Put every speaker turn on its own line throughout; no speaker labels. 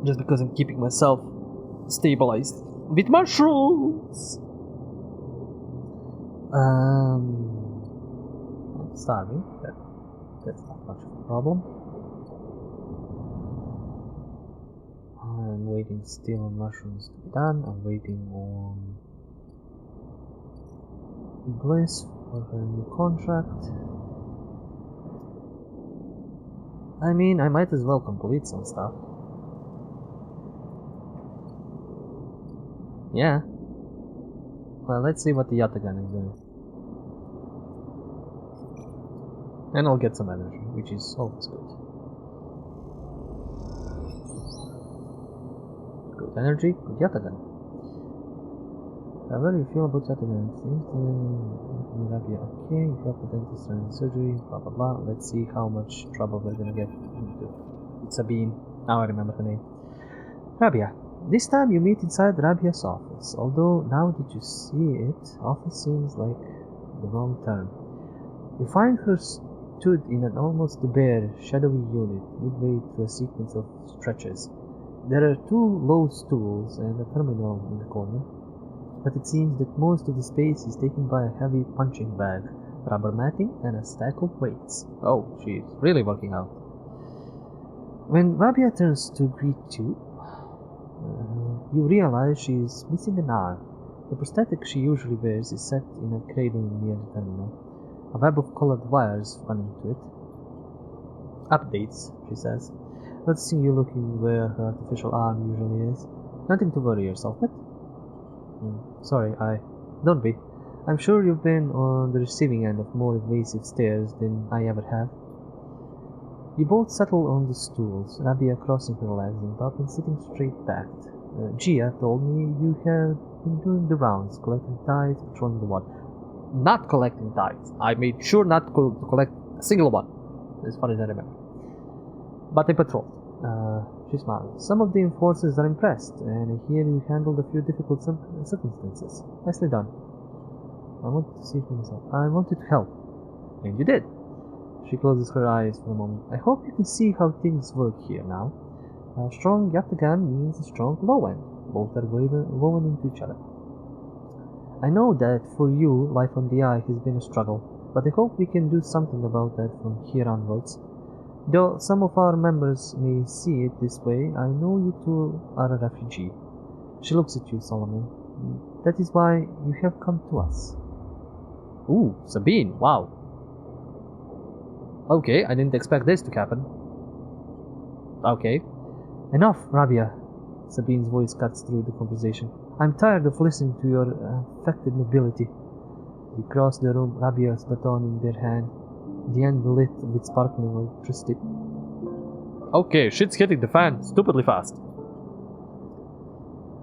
just because I'm keeping myself stabilized with mushrooms. I'm starving. That's not much of a problem. I'm waiting still on mushrooms to be done. I'm waiting on Bliss for her new contract. I mean, I might as well complete some stuff. Yeah. Well, let's see what the Yatagan is doing. And I'll get some energy, which is always good. Good energy, good Yatagan. How do you feel about Yatagan? Seems to be okay, you have the dentist running surgery, blah blah blah. Let's see how much trouble we're gonna get into. It's Sabine. Now I remember her name. Rabia. This time you meet inside Rabia's office, although now that you see it, office seems like the wrong term. You find her stood in an almost bare, shadowy unit, midway through a sequence of stretches. There are 2 low stools and a terminal in the corner, but it seems that most of the space is taken by a heavy punching bag, rubber matting, and a stack of weights. Oh, she's really working out. When Rabia turns to greet you, you realize she is missing an arm. The prosthetic she usually wears is set in a cradle near the terminal. A web of colored wires run into it. Updates, she says, noticing you looking where her artificial arm usually is. Nothing to worry yourself with. Sorry, don't be. I'm sure you've been on the receiving end of more invasive stares than I ever have. You both settle on the stools, Rabia crossing her legs on top and sitting straight backed. Gia told me you have been doing the rounds, collecting tithes, patrolling the ward. Not collecting tithes. I made sure not to collect a single one, as far as I remember. But I patrolled. She smiled. Some of the enforcers are impressed, and I hear you handled a few difficult circumstances. Nicely done. I wanted to see for myself. I wanted to help. And you did. She closes her eyes for a moment. I hope you can see how things work here now. A strong Yatagan means a strong low end. Both are woven into each other. I know that for you, life on the Eye has been a struggle, but I hope we can do something about that from here onwards. Though some of our members may see it this way, I know you two are a refugee. She looks at you solemnly. That is why you have come to us. Ooh, Sabine, wow. Okay, I didn't expect this to happen. Okay. Enough, Rabia. Sabine's voice cuts through the conversation. I'm tired of listening to your affected nobility. They cross the room, Rabia's baton in their hand, the end lit with sparkling electricity. Okay, shit's hitting the fan stupidly fast.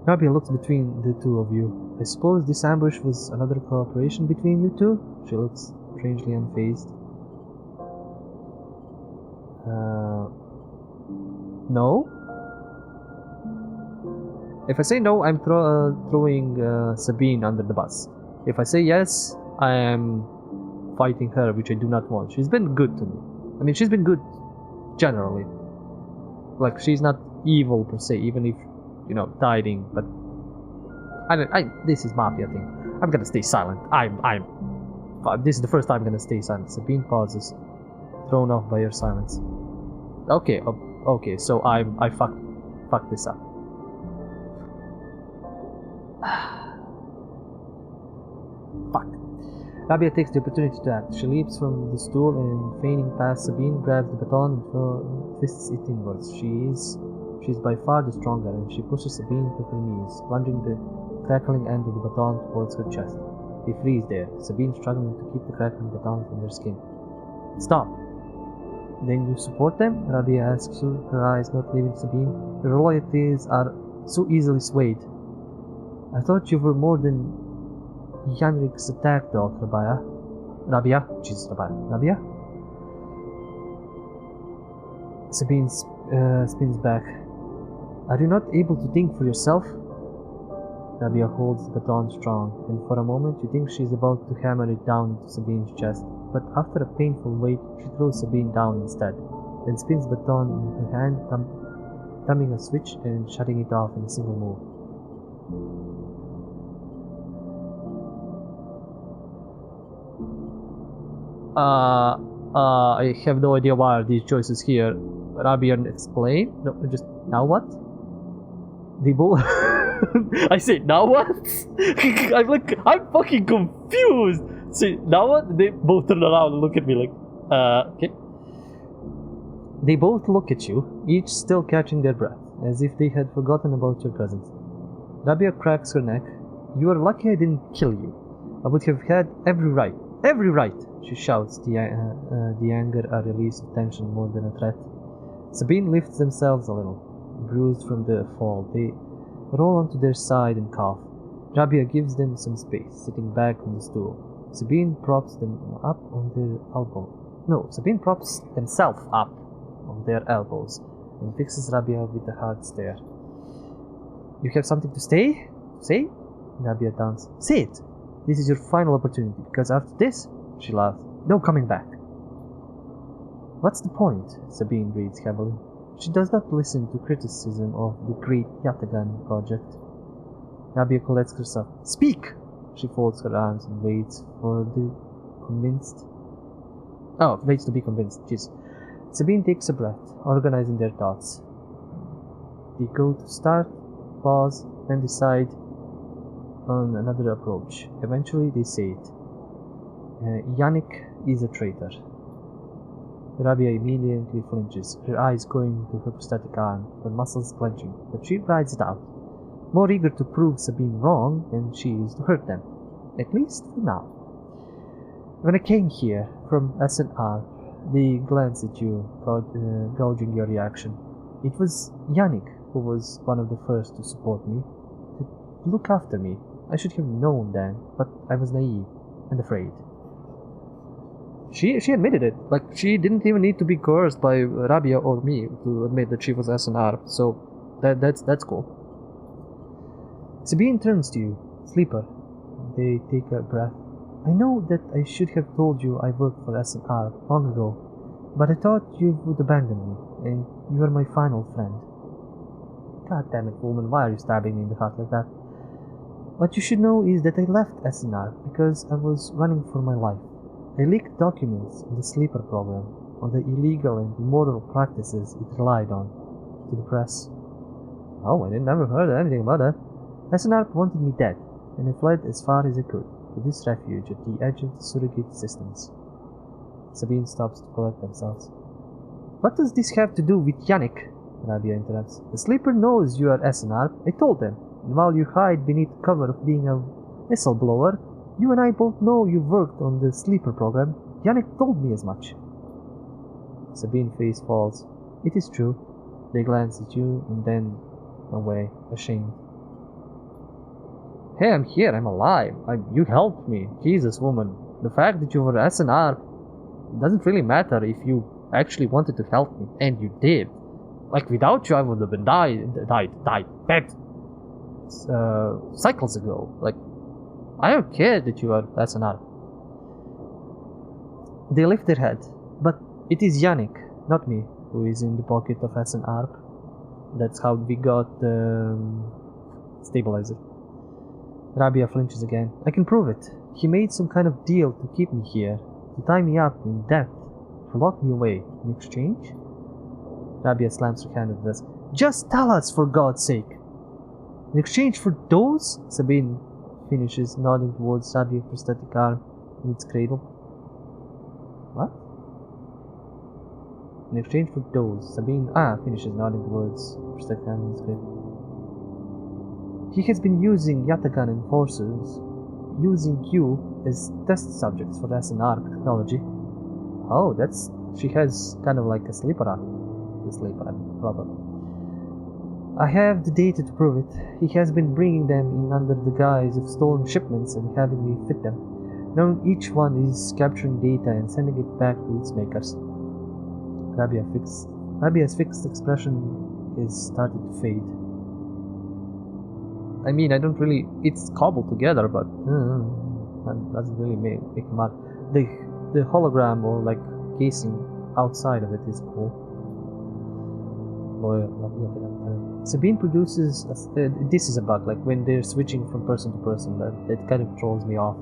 Rabia looks between the two of you. I suppose this ambush was another cooperation between you two? She looks strangely unfazed. No? If I say no, I'm throwing Sabine under the bus. If I say yes, I am fighting her, which I do not want. She's been good to me. I mean, she's been good generally. Like, she's not evil per se, even if, you know, dieting, but this is mafia thing. I'm gonna stay silent. This is the first time I'm gonna stay silent. Sabine pauses, thrown off by your silence. Okay, so I fucked this up. Fuck. Rabia takes the opportunity to act. She leaps from the stool and, feigning past Sabine, grabs the baton and fists it inwards. She's by far the stronger, and she pushes Sabine to her knees, plunging the crackling end of the baton towards her chest. They freeze there, Sabine struggling to keep the crackling baton from their skin. Stop! Then you support them? Rabia asks you, her eyes not leaving Sabine. Your loyalties are so easily swayed. I thought you were more than Yanrik's attack dog, Rabia? Jesus, Rabia? Sabine spins back. Are you not able to think for yourself? Rabia holds the baton strong, and for a moment you think she is about to hammer it down into Sabine's chest, but after a painful wait, she throws Sabine down instead, then spins the baton in her hand, turning a switch and shutting it off in a single move. I have no idea why are these choices here. Rabia, explain? No, just, now what? They both... I say, now what? I'm fucking confused! See, now what? They both turn around and look at me like, okay. They both look at you, each still catching their breath, as if they had forgotten about your presence. Rabia cracks her neck. You are lucky I didn't kill you. I would have had every right, she shouts, the anger a release of tension more than a threat. Sabine lifts themselves a little, bruised from the fall. They roll onto their side and cough. Rabia gives them some space, sitting back on the stool. Sabine props them up on their elbow. No, Sabine props themselves up on their elbows and fixes Rabia with a hard stare. You have something to say? Rabia taunts. Say it! This is your final opportunity, because after this, she laughs, no coming back. What's the point? Sabine breathes heavily. She does not listen to criticism of the great Yatagan project. Rabia collects herself. Speak! She folds her arms and waits to be convinced. Jeez. Sabine takes a breath, organizing their thoughts. They go to start, pause, then decide on another approach. Eventually they say it. Yannick is a traitor. Rabia immediately flinches, her eyes going to her prosthetic arm, her muscles clenching, but she rides it out, more eager to prove Sabine wrong than she is to hurt them, at least for now. When I came here from SNR, they glanced at you, gauging your reaction. It was Yannick who was one of the first to support me, to look after me. I should have known then, but I was naive and afraid. She admitted it. Like, she didn't even need to be coerced by Rabia or me to admit that she was SNR, so that's cool. Sabine turns to you, Sleeper. They take a breath. I know that I should have told you I worked for SNR long ago, but I thought you would abandon me, and you are my final friend. God damn it, woman, why are you stabbing me in the heart like that? What you should know is that I left SNR because I was running for my life. I leaked documents on the Sleeper program, on the illegal and immoral practices it relied on, to the press. Oh, I never heard anything about that. SNR wanted me dead, and I fled as far as I could, to this refuge at the edge of the surrogate systems. Sabine stops to collect themselves. What does this have to do with Yannick? Rabia interrupts. The Sleeper knows you are SNR. I told them. And while you hide beneath cover of being a whistleblower, you and I both know you worked on the Sleeper program. Yannick told me as much. Sabine's face falls. It is true. They glance at you and then away, ashamed. Hey, I'm here. I'm alive. You helped me. Jesus, woman. The fact that you were SNR doesn't really matter if you actually wanted to help me, and you did. Like, without you, I would have been dead cycles ago. Like, I don't care that you are SNR. They lift their head, but it is Yannick, not me, who is in the pocket of SNR. That's how we got the stabilizer. Rabia flinches again. I can prove it. He made some kind of deal to keep me here, to tie me up in death, to lock me away. In exchange? Rabia slams her hand at the desk. Just tell us, for God's sake! In exchange for those? Sabine finishes, nodding towards Rabia's prosthetic arm in its cradle. What? In exchange for those, Sabine finishes, nodding towards prosthetic arm in its cradle. He has been using Yatagan enforcers, using you as test subjects for SNR technology. Oh, she has kind of like a sleeper app. The sleeper app, probably. I have the data to prove it. He has been bringing them in under the guise of stolen shipments and having me fit them, knowing each one is capturing data and sending it back to its makers. Rabia's fixed expression is starting to fade. I mean, it's cobbled together, but that doesn't really make him out. The hologram or like casing outside of it is cool. loyal. Sabine produces, this is a bug, like when they're switching from person to person, that kind of throws me off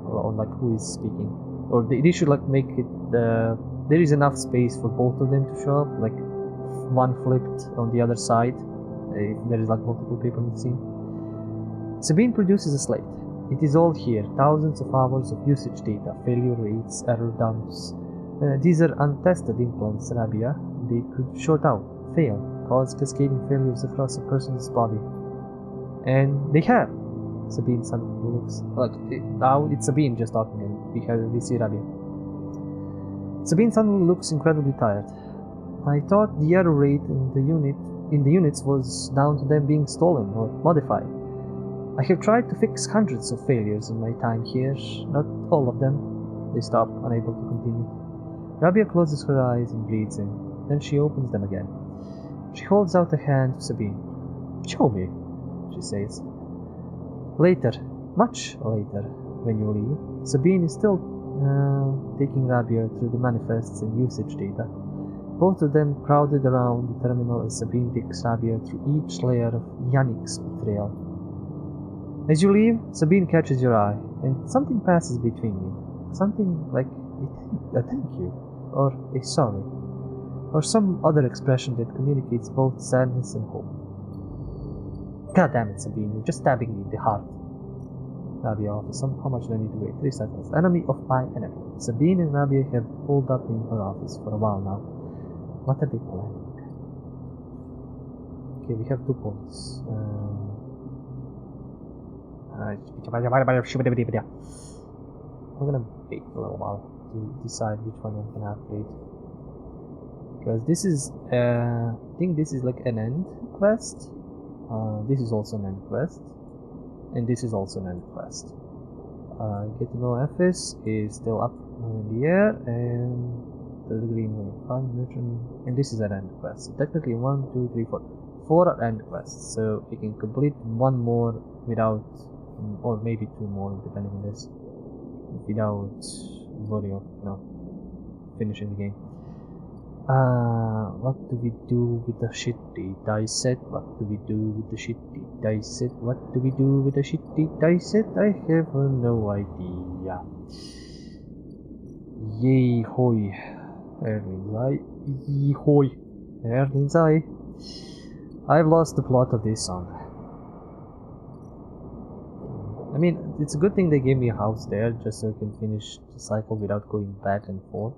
on like who is speaking. Or they should like make it, there is enough space for both of them to show up, like one flipped on the other side, if there is like multiple people in the scene. Sabine produces a slate. It is all here, thousands of hours of usage data, failure rates, error dumps. These are untested implants, Rabia. They could short out, fail, cause cascading failures across a person's body. And they have. Sabine suddenly looks like now it's Sabine just talking, and we see Rabia. Sabine suddenly looks incredibly tired. I thought the error rate in the units was down to them being stolen or modified. I have tried to fix hundreds of failures in my time here, not all of them. They stop, unable to continue. Rabia closes her eyes and breathes in. Then she opens them again. She holds out a hand to Sabine. Show me, she says. Later, much later, when you leave, Sabine is still taking Rabia through the manifests and usage data. Both of them crowded around the terminal as Sabine takes Rabia through each layer of Yannick's betrayal. As you leave, Sabine catches your eye, and something passes between you. Something like a thank you, or a sorry, or some other expression that communicates both sadness and hope. God damn it, Sabine, you're just stabbing me in the heart. Rabia offers. How much do I need to wait? 3 seconds. Enemy of my enemy. Sabine and Rabia have pulled up in her office for a while now. What are they planning? Okay, we have 2 points. I'm gonna wait a little while to decide which one I'm gonna upgrade. Because this is, I think this is like an end quest. This is also an end quest. And this is also an end quest. Get to know FS is still up in the air, and the green way. And this is an end quest. So technically 1, 2, 3, 4. 4 are end quests. So you can complete 1 more without, or maybe 2 more depending on this, without worry of, finishing the game. What do we do with the shitty dice set? What do we do with the shitty dice set? What do we do with the shitty dice set? I have no idea. Yay hoy. Erling's eye. Yee hoy. Erling's eye. I've lost the plot of this song. I mean, it's a good thing they gave me a house there just so I can finish the cycle without going back and forth.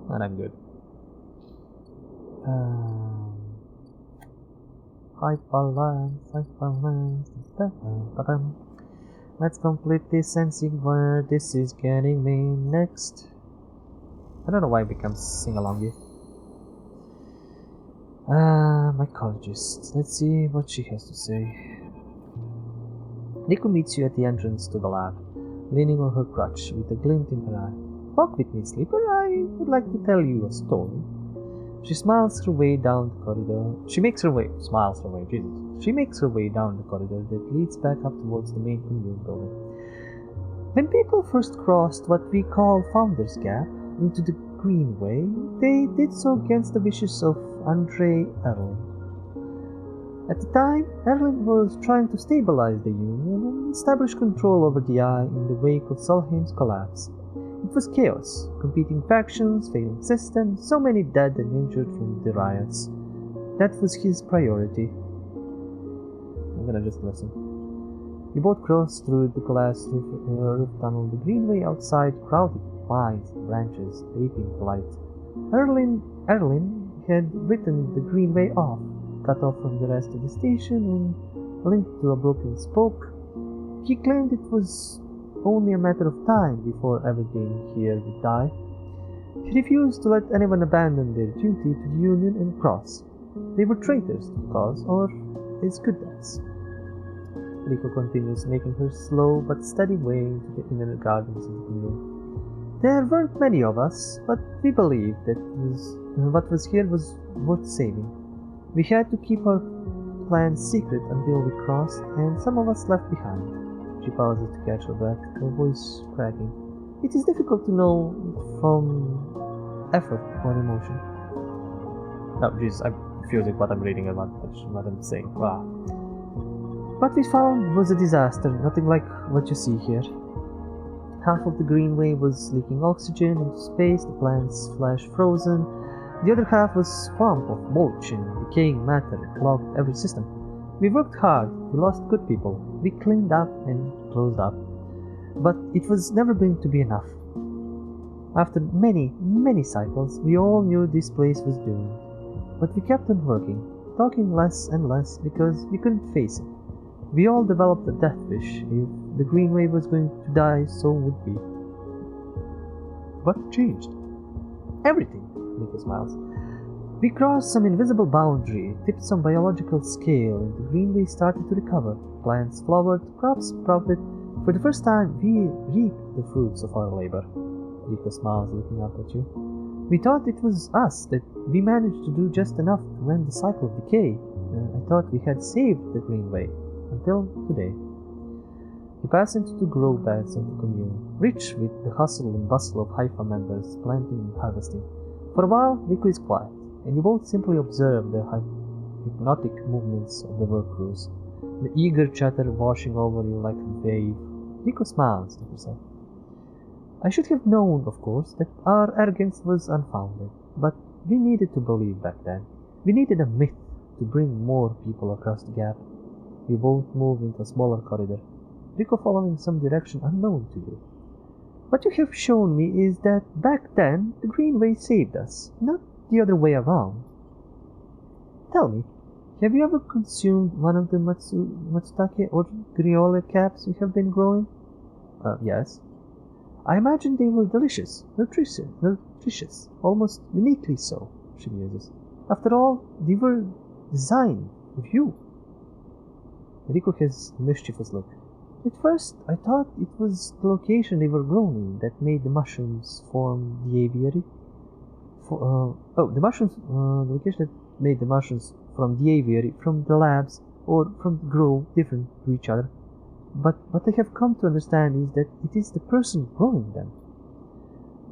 And I'm good. Hyperlance. Let's complete this and see where this is getting me next. I don't know why it becomes sing-alongy. Mycologist. Let's see what she has to say. Nico meets you at the entrance to the lab, leaning on her crutch with a glint in her eye. Walk with me, Sleeper. I would like to tell you a story. She smiles her way down the corridor. She makes her way down the corridor that leads back up towards the main convent building. When people first crossed what we call Founder's Gap into the Greenway, they did so against the wishes of Andre Erlin. At the time, Erlin was trying to stabilize the Union and establish control over the Eye in the wake of Solheim's collapse. It was chaos, competing factions, failing systems, so many dead and injured from the riots. That was his priority. I'm gonna just listen. You both crossed through the glass roof tunnel, the Greenway outside, crowded with vines and branches, leaping to light. Erlin had written the Greenway off, cut off from the rest of the station and linked to a broken spoke. He claimed it was only a matter of time before everything here would die. He refused to let anyone abandon their duty to the Union and cross. They were traitors to the cause, or his good guys. Rico continues, making her slow but steady way into the inner gardens of the Union. There weren't many of us, but we believed that what was here was worth saving. We had to keep our plans secret until we crossed, and some of us left behind. She pauses to catch her breath, her voice cracking. It is difficult to know from effort or emotion. Oh, Jesus, confusing what I'm reading and what I'm saying. Wow. What we found was a disaster, nothing like what you see here. Half of the greenway was leaking oxygen into space, the plants flash frozen. The other half was a swamp of mulch and decaying matter that clogged every system. We worked hard, we lost good people, we cleaned up and closed up. But it was never going to be enough. After many, many cycles, we all knew this place was doomed. But we kept on working, talking less and less because we couldn't face it. We all developed a death wish. If the greenway was going to die, so would we. What changed? Everything, Nico smiles. We crossed some invisible boundary, tipped some biological scale, and the greenway started to recover. Plants flowered, crops sprouted. For the first time, we reaped the fruits of our labor. Nico smiles, looking up at you. We thought it was us, that we managed to do just enough to end the cycle of decay. I thought we had saved the greenway. Until today. We pass into the grow beds of the commune, rich with the hustle and bustle of Haifa members planting and harvesting. For a while, Rico is quiet, and you both simply observe the hypnotic movements of the work crews, the eager chatter washing over you like a wave. Rico smiles to herself. I should have known, of course, that our arrogance was unfounded, but we needed to believe back then. We needed a myth to bring more people across the gap. We both move into a smaller corridor, Rico following some direction unknown to you. What you have shown me is that back then the greenway saved us, not the other way around. Tell me, have you ever consumed one of the matsutake or griola caps we have been growing? Yes. I imagine they were delicious, nutritious, almost uniquely so, she muses. After all, they were designed for you. Rico has a mischievous look. At first, I thought it was the location they were grown in that made the mushrooms form the aviary. The location that made the mushrooms from the aviary, from the labs, or from the grove different to each other. But what I have come to understand is that it is the person growing them.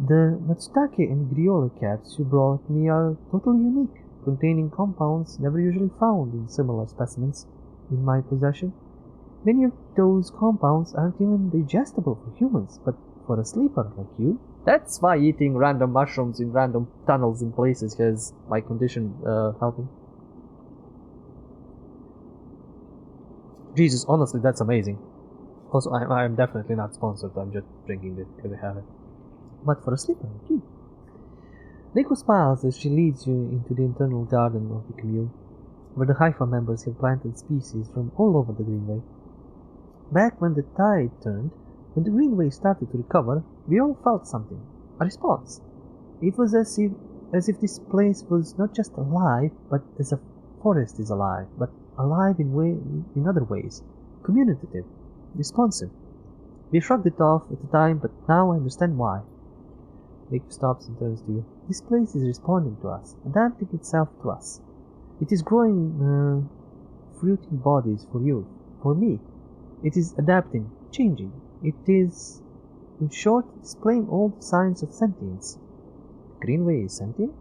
The matsutake and griola caps you brought me are totally unique, containing compounds never usually found in similar specimens in my possession. Many of those compounds aren't even digestible for humans, but for a sleeper like you. That's why eating random mushrooms in random tunnels in places has my condition helping. Jesus, honestly, that's amazing. Also, I'm definitely not sponsored, I'm just drinking it because I have it. But for a sleeper like you. Rico smiles as she leads you into the internal garden of the commune, where the Haifa members have planted species from all over the greenway. Back when the tide turned, when the greenway started to recover, we all felt something, a response. It was as if this place was not just alive, but as a forest is alive, but alive in other ways, communicative, responsive. We shrugged it off at the time, but now I understand why. Rick stops and turns to you. This place is responding to us, adapting itself to us. It is growing fruiting bodies for you, for me. It is adapting, changing. It is, in short, displaying all the signs of sentience. The greenway is sentient?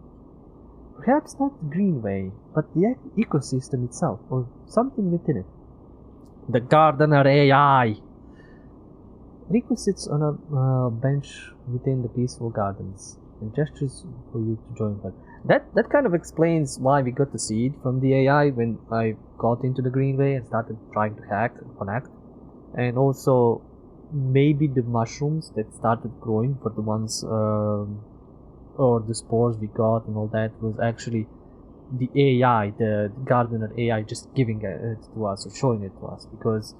Perhaps not the greenway, but the ecosystem itself, or something within it. The gardener AI! Rico sits on a bench within the peaceful gardens and gestures for you to join her. That kind of explains why we got the seed from the AI when I got into the greenway and started trying to hack and connect. And also, maybe the mushrooms that started growing for the ones, or the spores we got and all that was actually the AI, the gardener AI just giving it to us or showing it to us, because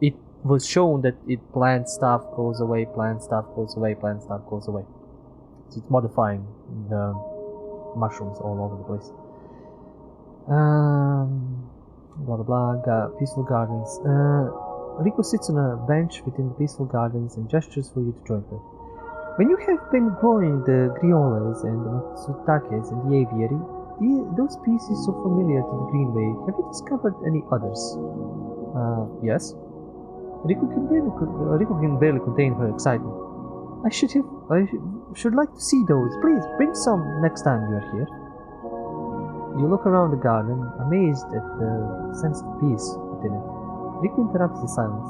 it was shown that it plants stuff, goes away, plants stuff, goes away, plants stuff, goes away. So it's modifying the mushrooms all over the place. Blah blah blah. Peaceful gardens. Rico sits on a bench within the peaceful gardens and gestures for you to join her. When you have been growing the griolas and the matsutakes and the aviary, those species so familiar to the greenway, have you discovered any others? Yes. Rico can barely contain her excitement. I should like to see those. Please, bring some next time you are here. You look around the garden, amazed at the sense of peace within it. Riku interrupts the silence.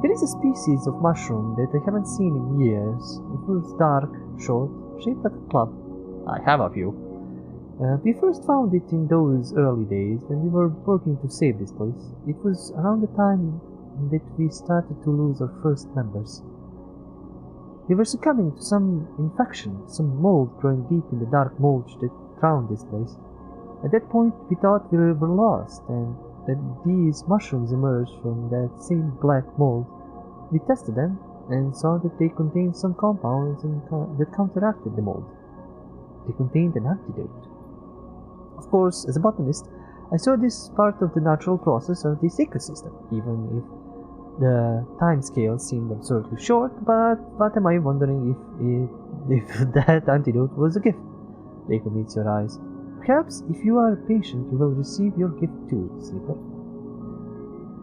There is a species of mushroom that I haven't seen in years. It was dark, short, shaped like a club. I have a few. We first found it in those early days when we were working to save this place. It was around the time that we started to lose our first members. We were succumbing to some infection, some mold growing deep in the dark mulch that drowned this place. At that point, we thought we were lost, and that these mushrooms emerged from that same black mold. We tested them, and saw that they contained some compounds that counteracted the mold. They contained an antidote. Of course, as a botanist, I saw this part of the natural process of this ecosystem, even if the time scale seemed absurdly short, but what am I wondering if that antidote was a gift? Reiko meets your eyes. Perhaps if you are patient, you will receive your gift too, Sleeper.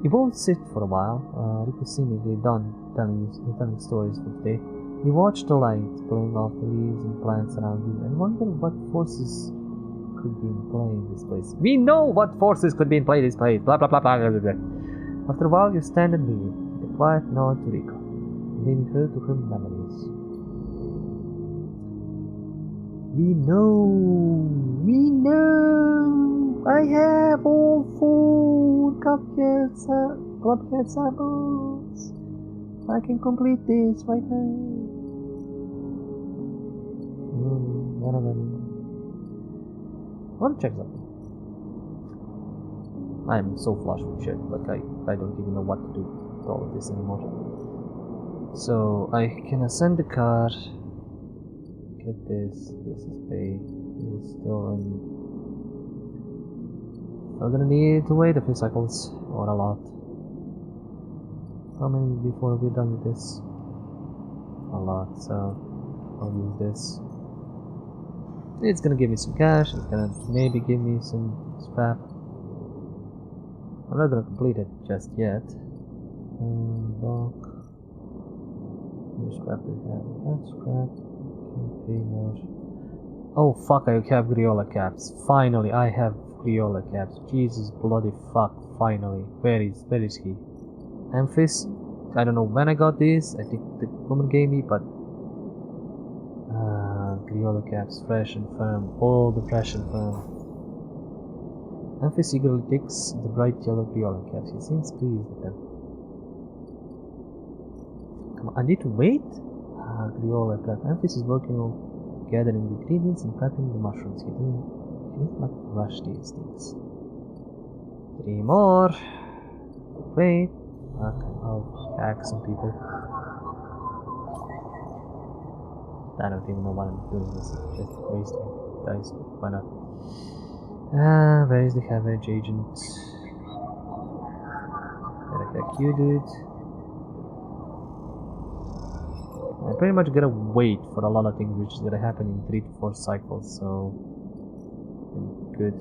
You both sit for a while, Riku seemingly done telling stories for today. You watch the light playing off the leaves and plants around you and wonder what forces could be in play in this place. We know what forces could be in play in this place. Blah blah blah blah blah blah. After a while, you stand and leave, with a quiet nod to Riku, leaving her to her memories. We know! I have all food! Cupcake samples! I can complete this right now. I want to check something. I'm so flush with shit, like I don't even know what to do with all of this anymore. So I can ascend the car. Get this is pay. It's still in. I'm gonna need to wait a few cycles, or a lot. How many before we're done with this? A lot, so I'll use this. It's gonna give me some cash, it's gonna maybe give me some scrap. I'm not gonna complete it just yet. Block. How much scrap do we have? We have scrap. Can't pay more. Oh fuck, I have Griola caps. Finally, I have Griola caps. Jesus bloody fuck, finally. Where is he? Amphis? I don't know when I got this. I think the woman gave me, but Griola caps, fresh and firm. All the fresh and firm. Amphis eagerly takes the bright yellow Griola caps. He seems pleased with them. Come on, I need to wait? Griola prep. Amphis is working on gathering the ingredients and prepping the mushrooms. He doesn't like to rush these things. 3 more. Wait. Okay, I'll hack some people. I don't even know why I'm doing this. It's just wasting dice, but why not? Where is the Havage agent? Gotta attack you, dude. I pretty much gotta wait for a lot of things which is gonna happen in 3 to 4 cycles, so good.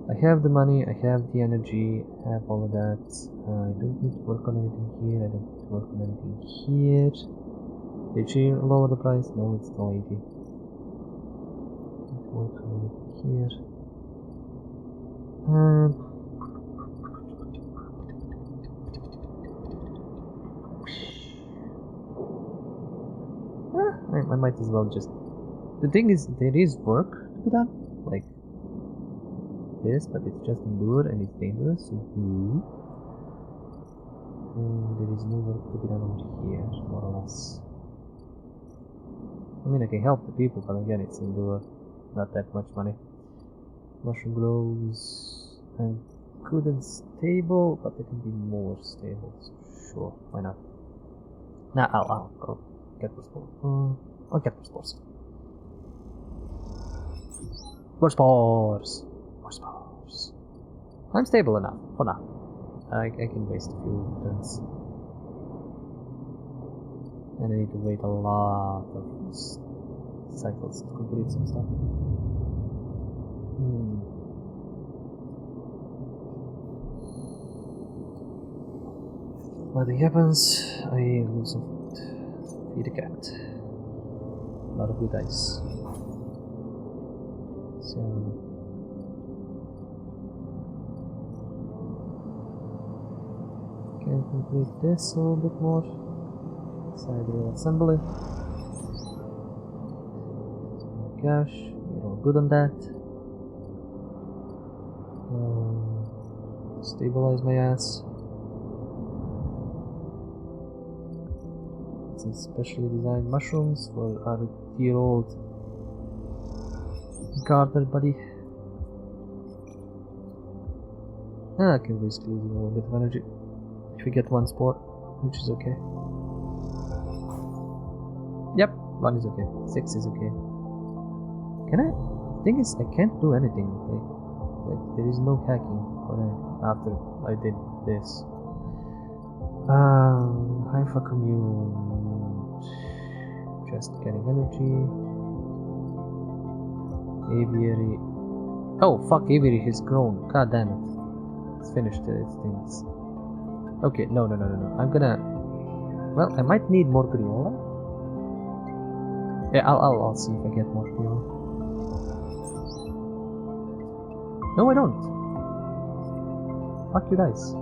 I have the money, I have the energy, I have all of that. I don't need to work on anything here, I don't need to work on anything here. Did she lower the price? No, it's still 80. Let's work on anything here. I might as well just... The thing is, there is work to be done, like this, but it's just endure and it's dangerous, so there is no work to be done over here, more or less. I mean, I can help the people, but again, it's endure, not that much money. Mushroom grows and good and stable, but it can be more stable, so sure, why not? Nah, I'll get the spore. I'll get the spores. More spores! More spores. I'm stable enough, for now. I can waste a few turns. And I need to wait a lot of cycles to complete some stuff. Nothing happens, I lose some food. Feed a cat. A lot of good ice. So can complete this a little bit more. Side rail assembly. Cash, we're all good on that. Stabilize my ass. Some specially designed mushrooms for our dear old gardener buddy. I can basically lose a little bit of energy if we get one sport, which is okay. Yep, 1 is okay, 6 is okay. Can I? The thing is, I can't do anything. Like there is no hacking after I did this. Haifa commute. Just getting energy. Aviary. Oh fuck! Aviary has grown. God damn it! It's finished its things. Okay, no. I'm gonna. Well, I might need more Griola. Yeah, I'll see if I get more Griola. No, I don't. Fuck you guys.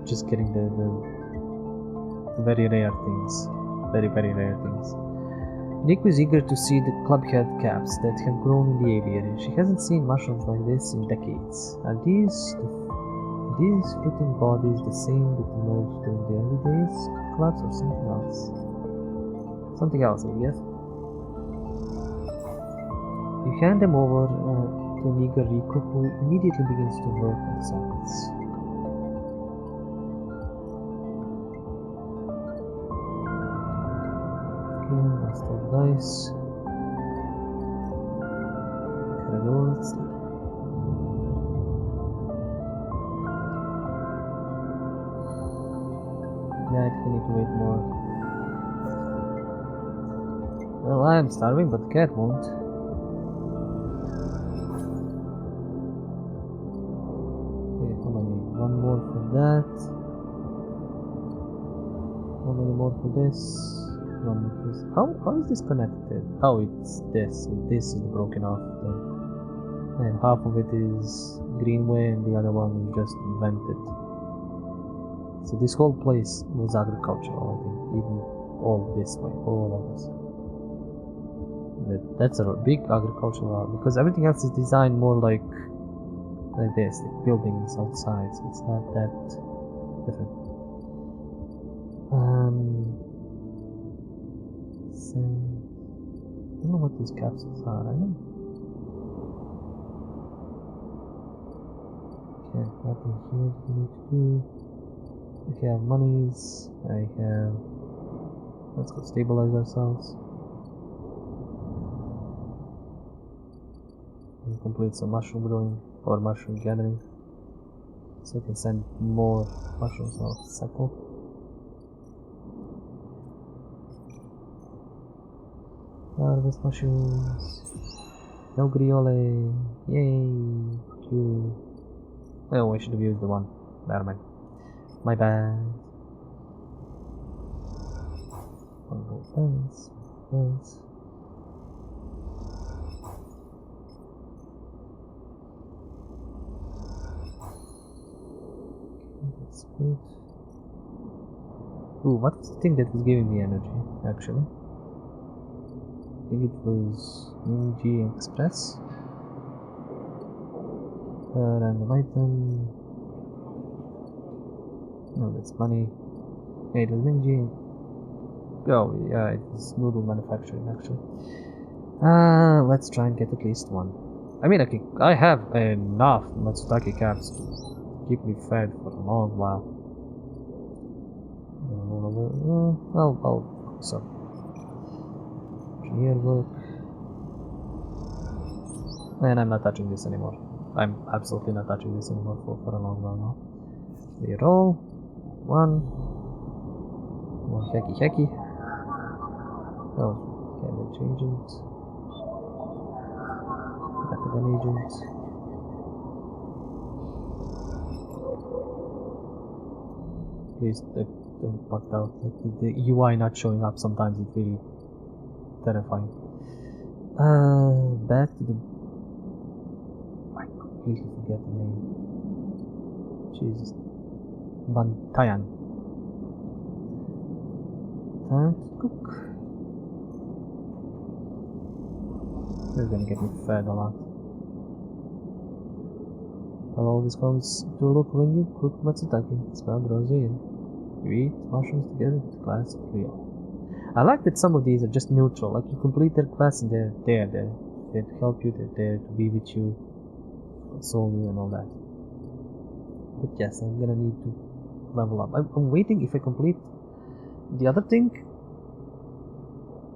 Just getting the very rare things. Very rare things. Nick was eager to see the clubhead caps that have grown in the aviary. She hasn't seen mushrooms like this in decades. Are these fruiting bodies the same that emerged during the early days clubs or something else? Something else, I guess. You hand them over to an eager Rico, who immediately begins to work on the samples. Okay, let's start dice. Here it goes. Yeah, I think I need to wait more. Well, I am starving, but the cat won't. One more for that. How many more for this? One more for this. How is this connected? Oh, it's this. This is broken off. And half of it is greenway and the other one is just vented. So this whole place was agricultural, I think. Even all this way, all of this. That's a big agricultural, because everything else is designed more like this, like buildings outside, so it's not that different. So I don't know what these capsules are. I don't. Okay, nothing here we need to do. Okay, I have monies. I have. Let's go stabilize ourselves. And complete some mushroom growing. Or mushroom gathering, so I can send more mushrooms out of the cycle. Harvest mushrooms. No griole. Yay. Cool. Oh, I should have used the one. Never mind. My bad. One more fence. Good. Ooh, what's the thing that was giving me energy, actually? I think it was G Express. Random item. No, that's money. Yeah, it was Minji. Oh, yeah, it was noodle manufacturing, actually. Let's try and get at least one. I mean, I have enough Matsutake caps to keep me fed for a long while. I'll cook some engineer work. And I'm not touching this anymore. I'm absolutely not touching this anymore for a long while now. Reroll. 1. More hacky. Oh, damage agent. Weapon agent. Please don't bug out. Like the UI not showing up sometimes it's really terrifying. Back to the. I completely forget the name. Jesus. Bantayan. Time to cook. You're gonna get me fed a lot. How all this comes to look when you cook matsutake, spelled rosé, and you eat mushrooms together with a glass of Creole. I like that some of these are just neutral, like you complete their quest and they're there. They help you, they're there to be with you, console you, and all that. But yes, I'm gonna need to level up. I'm waiting if I complete the other thing.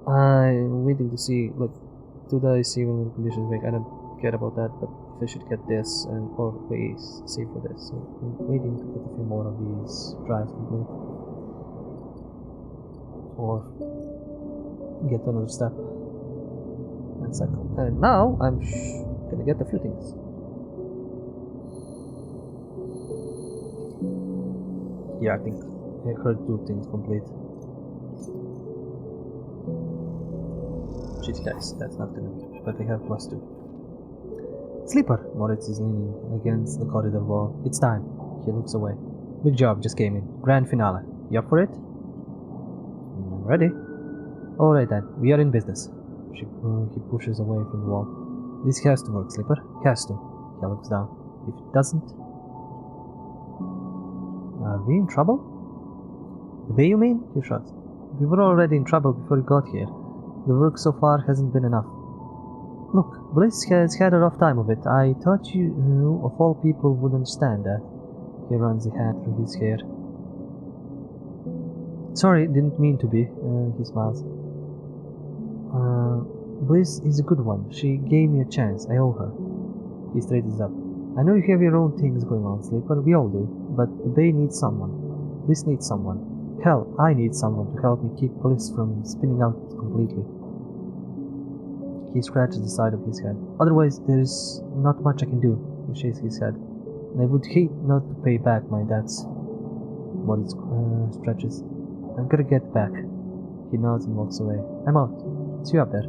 I'm waiting to see, like, do I see when conditions break? I don't care about that, but if I should get this and or ways save for this. So I'm waiting to get a few more of these drives complete. Or get to another step and cycle. And now I'm gonna get a few things. Yeah, I think I heard 2 things complete. Shitty dice, that's not gonna be, but I have +2. Sleeper! Moritz is leaning against the corridor wall. It's time. He looks away. Big job just came in. Grand finale. You up for it? Ready? Alright then, we are in business. He pushes away from the wall. This has to work, Sleeper. Has to. He looks down. If it doesn't... Are we in trouble? The bay, you mean? He shrugs. We were already in trouble before we got here. The work so far hasn't been enough. Look, Bliss has had a rough time of it. I thought you, of all people, would understand that. He runs a hand through his hair. Sorry, didn't mean to be. He smiles. Bliss is a good one. She gave me a chance. I owe her. He straightens up. I know you have your own things going on, Sleeper. We all do. But the Bay needs someone. Bliss needs someone. Hell, I need someone to help me keep Bliss from spinning out completely. He scratches the side of his head. Otherwise, there's not much I can do. He shakes his head. And I would hate not to pay back my debts. Moritz stretches. I've got to get back. He nods and walks away. I'm out. See you up there.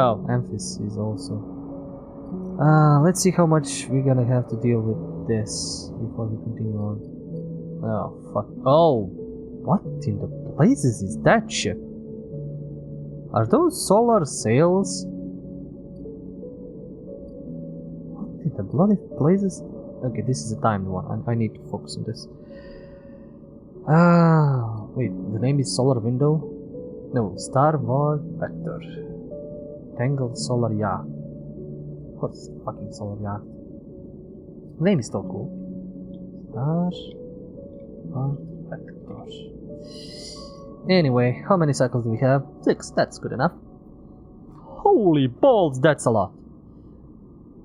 Oh, Amphis is also. Let's see how much we're gonna have to deal with this before we continue on. Oh, fuck. Oh! What in the blazes is that ship? Are those solar sails? What in the bloody blazes? Okay, this is a timed one. I need to focus on this. Wait, the name is Solar Window? No, Starboard Vector. Tangled Solar Yacht. What's fucking Solar Yacht? The name is still cool. Starboard Vector. Anyway, how many cycles do we have? 6, that's good enough. Holy balls, that's a lot.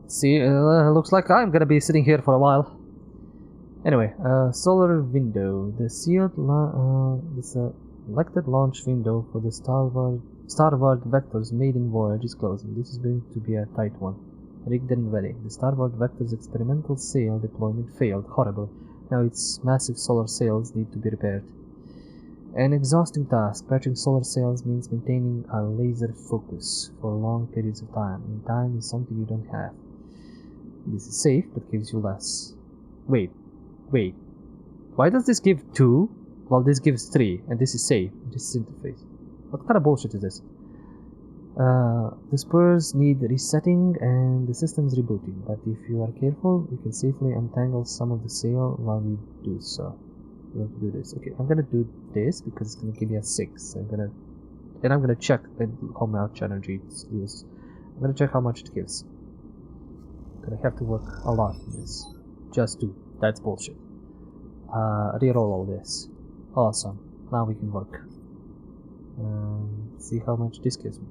See, looks like I'm gonna be sitting here for a while. Anyway, solar window. The selected launch window for the Starboard Vector's maiden voyage is closing. This is going to be a tight one. Rigged and ready. The Starboard Vector's experimental sail deployment failed horribly. Now its massive solar sails need to be repaired. An exhausting task. Patching solar sails means maintaining a laser focus for long periods of time, and time is something you don't have. This is safe, but gives you less. Wait. Why does this give 2, while this gives 3, and this is safe? This is interface. What kind of bullshit is this? The spurs need resetting and the system's rebooting, but if you are careful, you can safely untangle some of the sail while you do so. We'll do this. Okay, I'm gonna do this because it's gonna give me a 6. I'm gonna check how much energy it uses. I'm gonna check how much it gives. Gonna have to work a lot on this. Just 2. That's bullshit. Reroll all this. Awesome. Now we can work. See how much this gives me.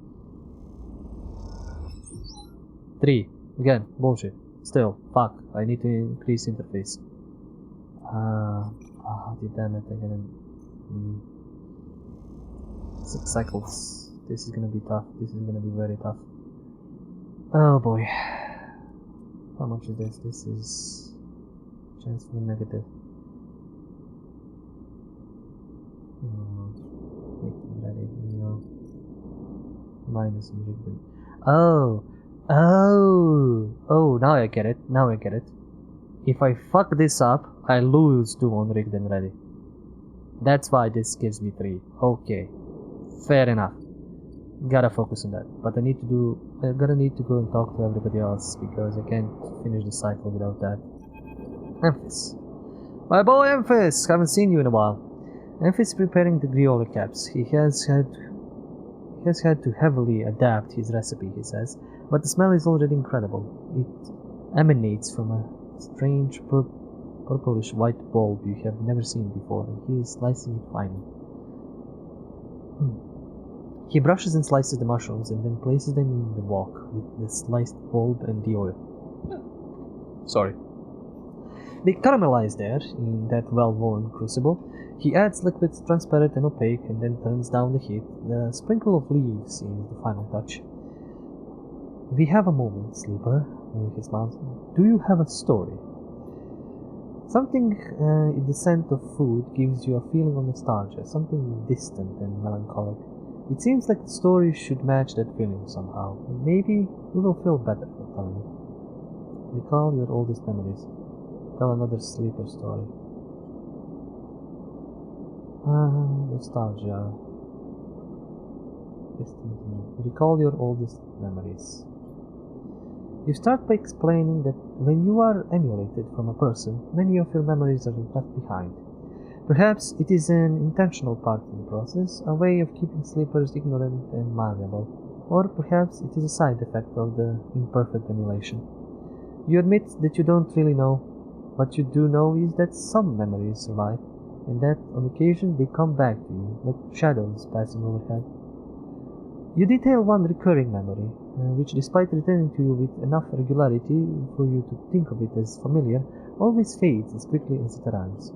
3. Again, bullshit. Still, fuck. I need to increase interface. Damn it, again. 6 cycles. This is gonna be tough. This is gonna be very tough. Oh boy. How much is this? This is chance for negative. Ready, no. Minus ribbon. Oh, Oh, now I get it. Now I get it. If I fuck this up, I lose 2 on rigged and ready. That's why this gives me 3. Okay. Fair enough. Gotta focus on that. But I'm gonna need to go and talk to everybody else because I can't finish the cycle without that. Emphis. My boy Emphis! Haven't seen you in a while. Emphis is preparing the griola caps. He has had to heavily adapt his recipe, he says, but the smell is already incredible. It emanates from a strange purplish white bulb you have never seen before, and he is slicing it finely. He brushes and slices the mushrooms and then places them in the wok with the sliced bulb and the oil. Sorry. They caramelize there, in that well-worn crucible. He adds liquids transparent and opaque and then turns down the heat. The sprinkle of leaves is the final touch. We have a moment, Sleeper, he smiles. Do you have a story? Something in the scent of food gives you a feeling of nostalgia, something distant and melancholic. It seems like the story should match that feeling somehow, and maybe you will feel better for telling it. Recall your oldest memories. Tell another sleeper story. Nostalgia. Recall your oldest memories. You start by explaining that when you are emulated from a person, many of your memories are left behind. Perhaps it is an intentional part of the process, a way of keeping sleepers ignorant and malleable, or perhaps it is a side effect of the imperfect emulation. You admit that you don't really know. What you do know is that some memories survive, and that on occasion they come back to you, like shadows passing overhead. You detail one recurring memory, which despite returning to you with enough regularity for you to think of it as familiar, always fades as quickly as it arrives.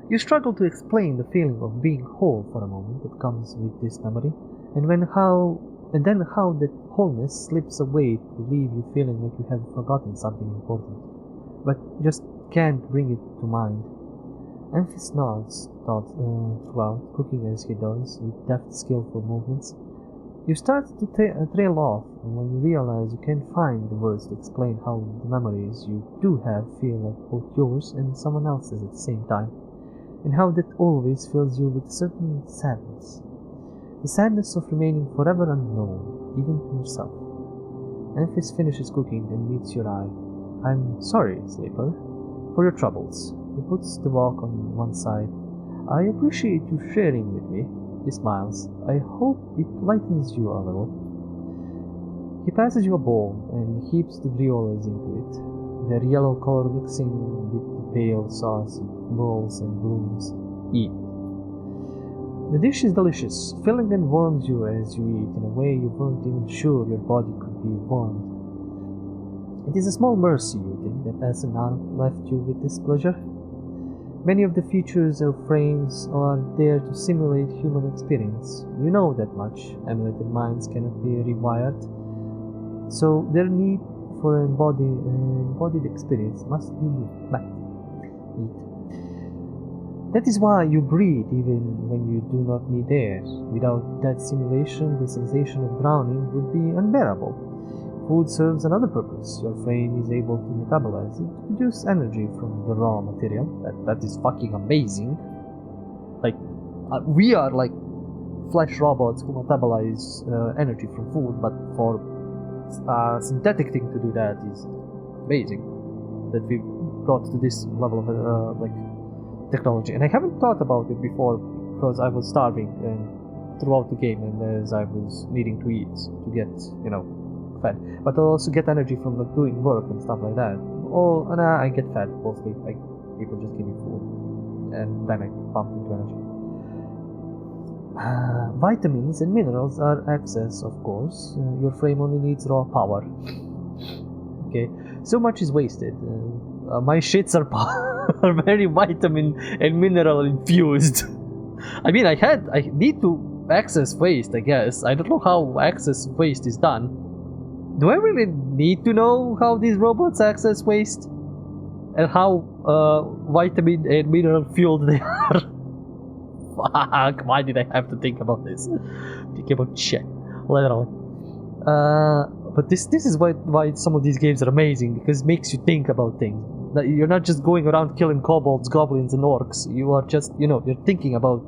You struggle to explain the feeling of being whole for a moment that comes with this memory, and then how that wholeness slips away to leave you feeling like you have forgotten something important, but just can't bring it to mind. Emphis nods throughout, cooking as he does, with deft, skillful movements. You start to trail off, and when you realize you can't find the words to explain how the memories you do have feel like both yours and someone else's at the same time, and how that always fills you with a certain sadness. The sadness of remaining forever unknown, even to yourself. Emphis finishes cooking and meets your eye. I'm sorry, Sleeper, for your troubles. He puts the wok on one side. I appreciate you sharing with me. He smiles. I hope it lightens you a little. He passes you a bowl and heaps the griolas into it, their yellow color mixing with the pale sauce it rolls and blooms. Eat. The dish is delicious, filling and warms you as you eat in a way you weren't even sure your body could be warmed. It is a small mercy, you think, that Asenath left you with this pleasure. Many of the features of frames are there to simulate human experience. You know that much. Emulated minds cannot be rewired, so their need for an embodied experience must be met. That is why you breathe even when you do not need air. Without that simulation, the sensation of drowning would be unbearable. Food serves another purpose. Your frame is able to metabolize it, to produce energy from the raw material. That is fucking amazing. Like, we are like flesh robots who metabolize energy from food, but for a synthetic thing to do that is amazing. That we brought to this level of like technology. And I haven't thought about it before because I was starving and throughout the game, and as I was needing to eat to get, fed, but I also get energy from like doing work and stuff like that. And I get fed mostly. Like people just give me food, and then I pump into energy. Vitamins and minerals are excess, of course. Your frame only needs raw power. Okay, so much is wasted. My shits are very vitamin and mineral infused. I mean, I need to access waste. I guess I don't know how access waste is done. Do I really need to know how these robots access waste? And how vitamin and mineral fueled they are? Fuck, why did I have to think about this? Think about shit. Literally. But this is why some of these games are amazing, because it makes you think about things. That you're not just going around killing kobolds, goblins, and orcs. You are just, you're thinking about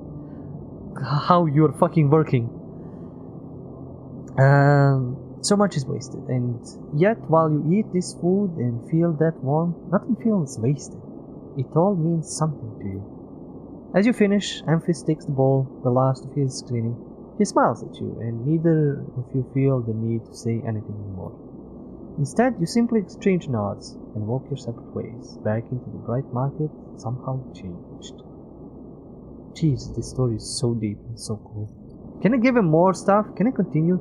how you're fucking working. So much is wasted, and yet while you eat this food and feel that warmth, nothing feels wasted. It all means something to you. As you finish, Amphis takes the bowl, the last of his cleaning. He smiles at you, and neither of you feel the need to say anything anymore. Instead, you simply exchange nods and walk your separate ways, back into the bright market, somehow changed. Jeez, this story is so deep and so cool. Can I give him more stuff? Can I continue?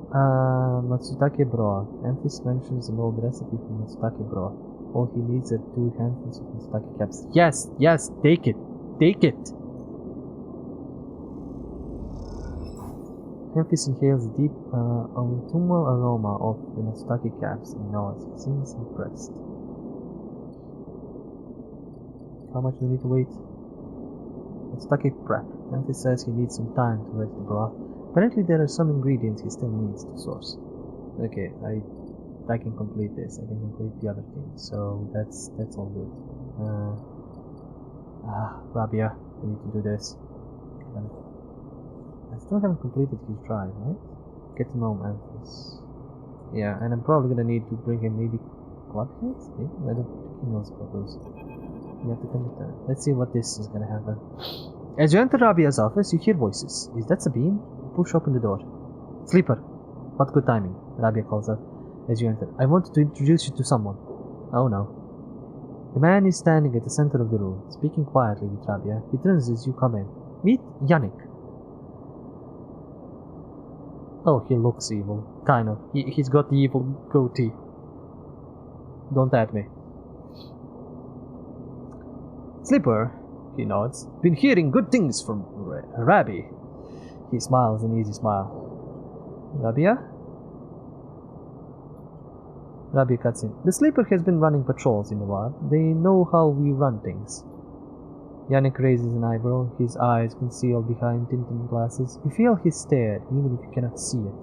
Matsutake broth. Amphis mentions an old recipe for Matsutake broth. All he needs are 2 handfuls of Matsutake caps. Yes, yes, take it. Take it. Amphis inhales the deep, autumnal aroma of the Matsutake caps and nods. He seems impressed. How much do we need to wait? Matsutake prep. Amphis says he needs some time to make the broth. Apparently there are some ingredients he still needs to source. Okay, I can complete this. I can complete the other thing. So that's all good. Rabia, I need to do this. I still haven't completed his drive, right? Get to know Amphis. Yeah, and I'm probably gonna need to bring him maybe clubheads? Maybe? I don't think he knows about those. You have to come with that. Let's see what this is gonna happen. As you enter Rabia's office, you hear voices. Is that Sabine? Push open the door. Sleeper! What good timing, Rabia calls out as you enter. I wanted to introduce you to someone. Oh no. The man is standing at the center of the room, speaking quietly with Rabia. He turns as you come in. Meet Yannick. Oh, he looks evil. Kind of. He's got the evil goatee. Don't at me. Sleeper, he nods. Been hearing good things from Rabbi. He smiles an easy smile. Rabia? Rabia cuts in. The Sleeper has been running patrols in the wild. They know how we run things. Yannick raises an eyebrow, his eyes concealed behind tinted glasses. You feel his stare, even if you cannot see it.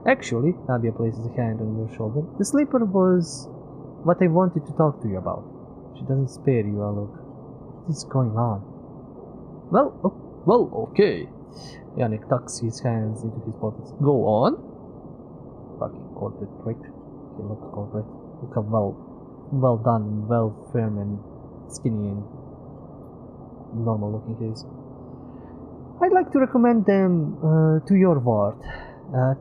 Actually, Rabia places a hand on your shoulder. The Sleeper was what I wanted to talk to you about. She doesn't spare you a look. What is going on? Well, okay. Yannick tucks his hands into his pockets. Go on. Fucking corporate prick. He looks corporate. Look how well done, well firm and skinny and normal looking he is. I'd like to recommend them to your ward.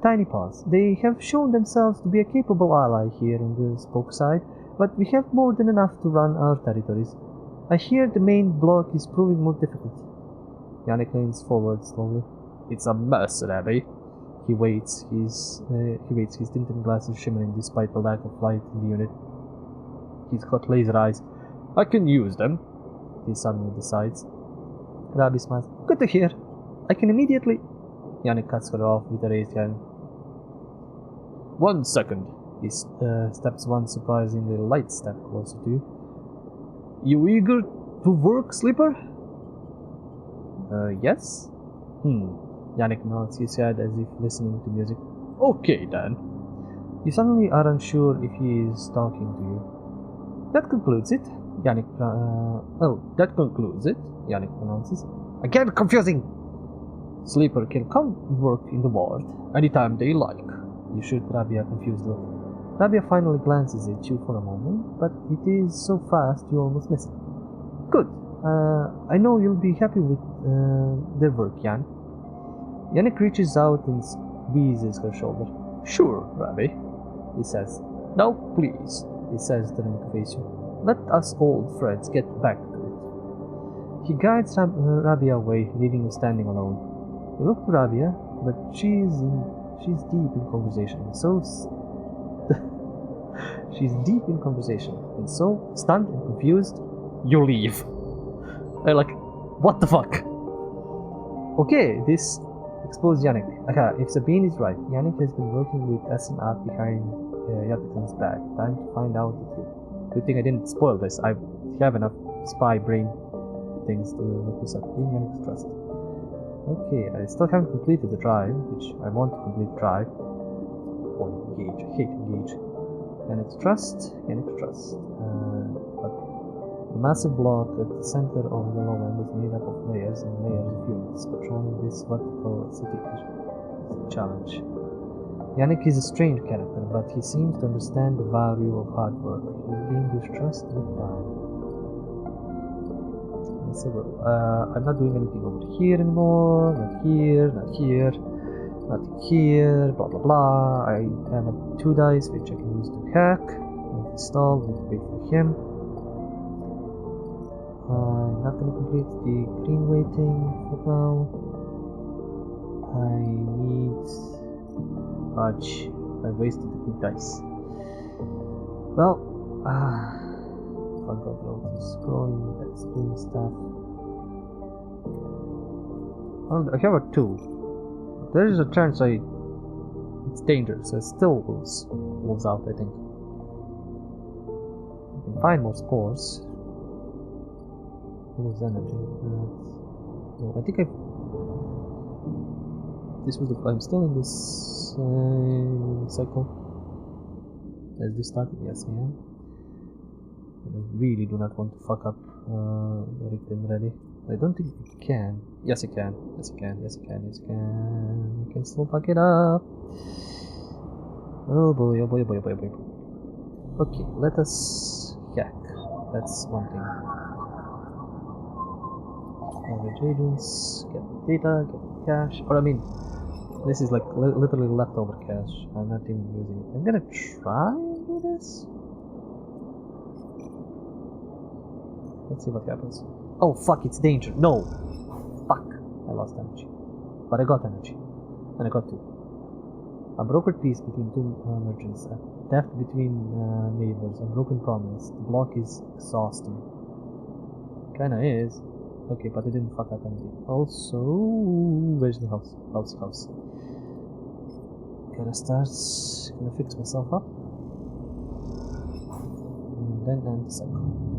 Tiny Paws. They have shown themselves to be a capable ally here on the Spoke side, but we have more than enough to run our territories. I hear the main block is proving more difficult. Yannick leans forward slowly. It's a mess, Rabbi. He waits, his tinted glasses shimmering despite the lack of light in the unit. He's got laser eyes. I can use them, he suddenly decides. Rabbi smiles. Good to hear. I can immediately... Yannick cuts her off with a raised hand. 1 second. He steps one surprisingly light step closer to you. You eager to work, Sleeper? Yes? Yannick nods his head as if listening to music. Okay then. You suddenly are unsure if he is talking to you. That concludes it. That concludes it, Yannick pronounces. Again confusing! Sleeper can come work in the ward anytime they like. You shoot Rabia confused look. Rabia finally glances at you for a moment, but it is so fast you almost miss it. Good. I know you'll be happy with their work, Yann. Yannick reaches out and squeezes her shoulder. Sure, Rabbi, he says. Now please, he says, turning to face you. Let us old friends get back to it. He guides Rabia away, leaving you standing alone. You look to Rabia, but she's deep in conversation, she's deep in conversation, and so, stunned and confused, you leave. They're like, what the fuck? Okay, this exposed Yannick. If Sabine is right, Yannick has been working with SNR behind Yattakan's back. Time to find out the truth. Good thing I didn't spoil this. I have enough spy brain things to look this up. In Yannick's trust. Okay, I still haven't completed the drive, which I want to complete drive. Or engage. I hate engage. Can it trust? Can it trust? But the massive block at the center of the lowland is made up of layers and layers of units. Patrolling this vertical city is a challenge. Yannick is a strange character, but he seems to understand the value of hard work. He'll gain his trust with time. So, I'm not doing anything over here anymore. Not here, not here, not here, blah blah blah. I have 2 dice which I can use to hack. Install, need to wait for him. I'm not gonna complete the green waiting for now. I need fudge. I wasted the good dice. Well, fuck off all this scrolling, that's doing stuff. Well, I have a 2. There is a chance it's dangerous, so it still wolves out, I think. I can find more spores. Lose energy. No, I think I'm still in this cycle. Has this started? Yes, I am. I really do not want to fuck up Rick and ready. I don't think you can. Yes, I can. Yes, I can. Yes, I can. Yes, I can. You can still fuck it up. Oh boy, oh boy, oh boy, oh boy, oh boy. Okay, let us hack. That's one thing. Average agents, get the data, get the cash. Or I mean, this is like literally leftover cash. I'm not even using it. I'm gonna try and do this. Let's see what happens. Oh fuck, it's danger. No! Fuck. I lost energy. But I got energy. And I got 2. A brokered peace between 2 merchants. A theft between neighbors. A broken promise. The block is exhausting. Kinda is. Okay, but I didn't fuck up anything. Also, where's the house? House. Gonna fix myself up. And then end the cycle.